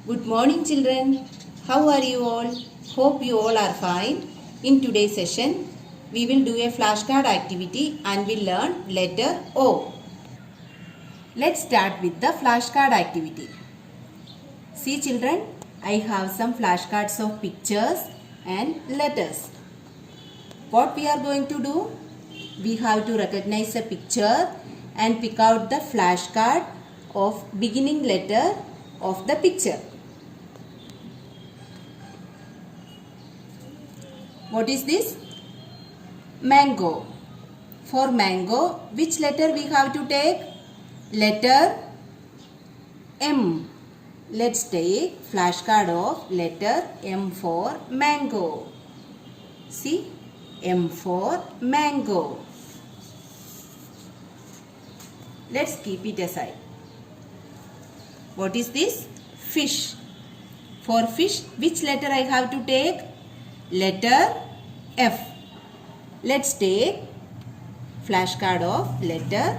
Good morning children. How are you all? Hope you all are fine. In today's session, we will do a flashcard activity and we'll learn letter O. Let's start with the flashcard activity. See children, I have some flashcards of pictures and letters. What we are going to do? We have to recognize a picture and pick out the flashcard of beginning letter of the picture. What is this? Mango. For mango, which letter we have to take? Letter M. Let's take flashcard of letter M for mango. See, M for mango. Let's keep it aside. What is this? Fish. For fish, which letter I have to take? Letter F. Let's take flashcard of letter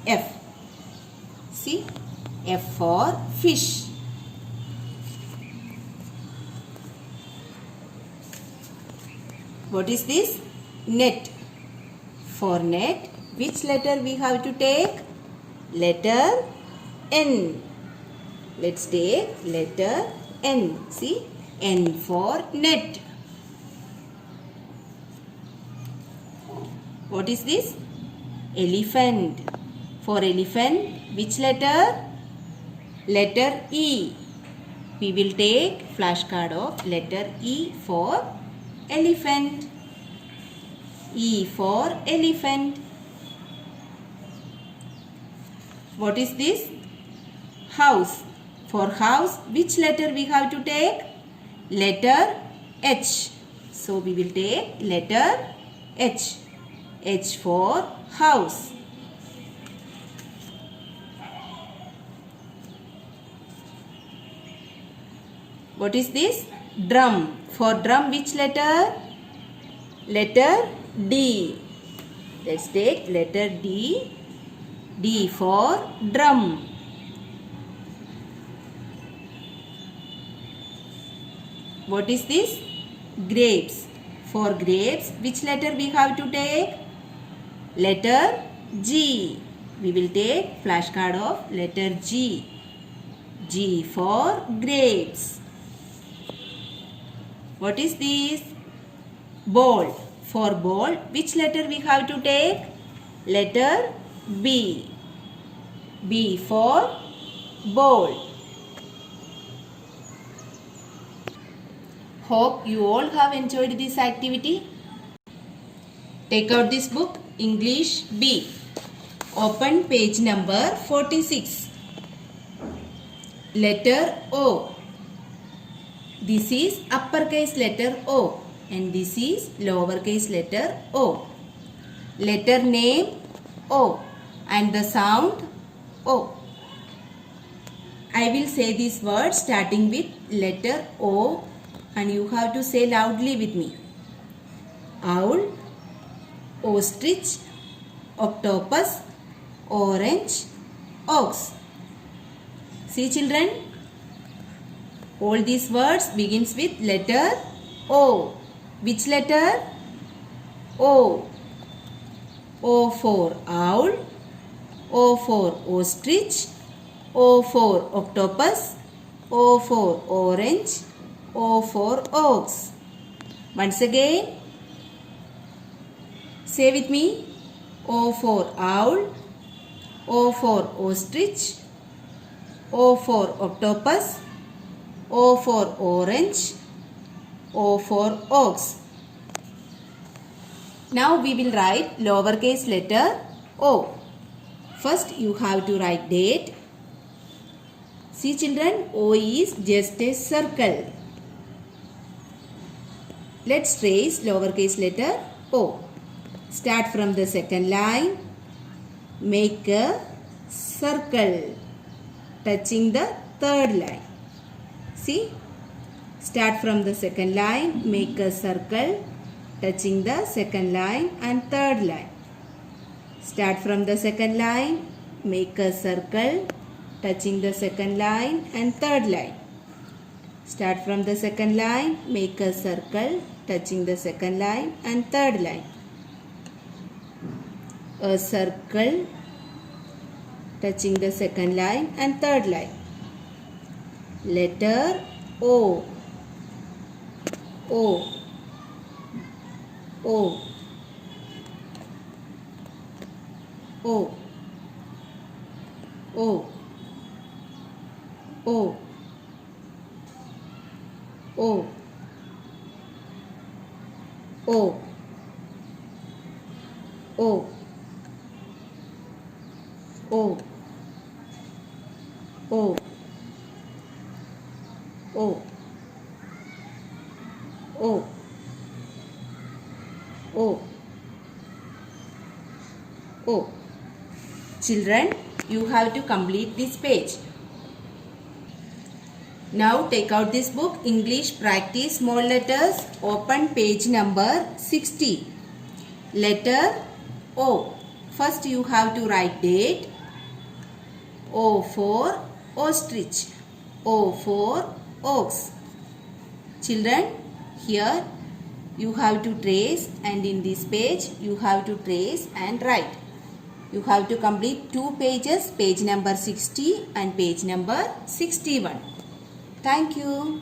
F. See, F for fish. What is this? Net. For net, which letter we have to take? Letter N. Let's take letter N. See, N for net. What is this? Elephant. For elephant, which letter? Letter E. We will take flashcard of letter E for elephant. E for elephant. What is this? House. For house, which letter we have to take? Letter H. So we will take letter H. H for house. What is this? Drum. For drum, which letter? Letter D. Let's take letter D. D for drum. What is this? Grapes. For grapes, which letter we have to take? Letter G. We will take flashcard of letter G. G for grapes. What is this? Ball. For ball, which letter we have to take? Letter B. B for ball. Hope you all have enjoyed this activity. Take out this book, English B. Open page number 46. Letter O. This is uppercase letter O and this is lowercase letter O. Letter name O and the sound O. I will say these words starting with letter O and you have to say loudly with me. Owl, ostrich, octopus, orange, ox. See children, all these words begins with letter O. Which letter? O. O for owl, O for ostrich, O for octopus, O for orange, O for ox. Once again, say with me. O for owl, O for ostrich, O for octopus, O for orange, O for ox. Now we will write lowercase letter O. First you have to write date. See children, O is just a circle. Let's trace lowercase letter O. Start from the second line. Make a circle touching the third line. See? Start from the second line. Make a circle touching the second line and third line. Start from the second line. Make a circle touching the second line and third line. Start from the second line, make a circle touching the second line and third line. A circle touching the second line and third line. Letter O. O. O. O. O. O. O. O. O. O. O. O. O. O. O. Children, you have to complete this page. Now take out this book, English Practice Small Letters. Open page number 60. Letter O. First you have to write date. O for ostrich. O for ox. Children, here you have to trace, and in this page you have to trace and write. You have to complete 2 pages, page number 60 and page number 61. Thank you.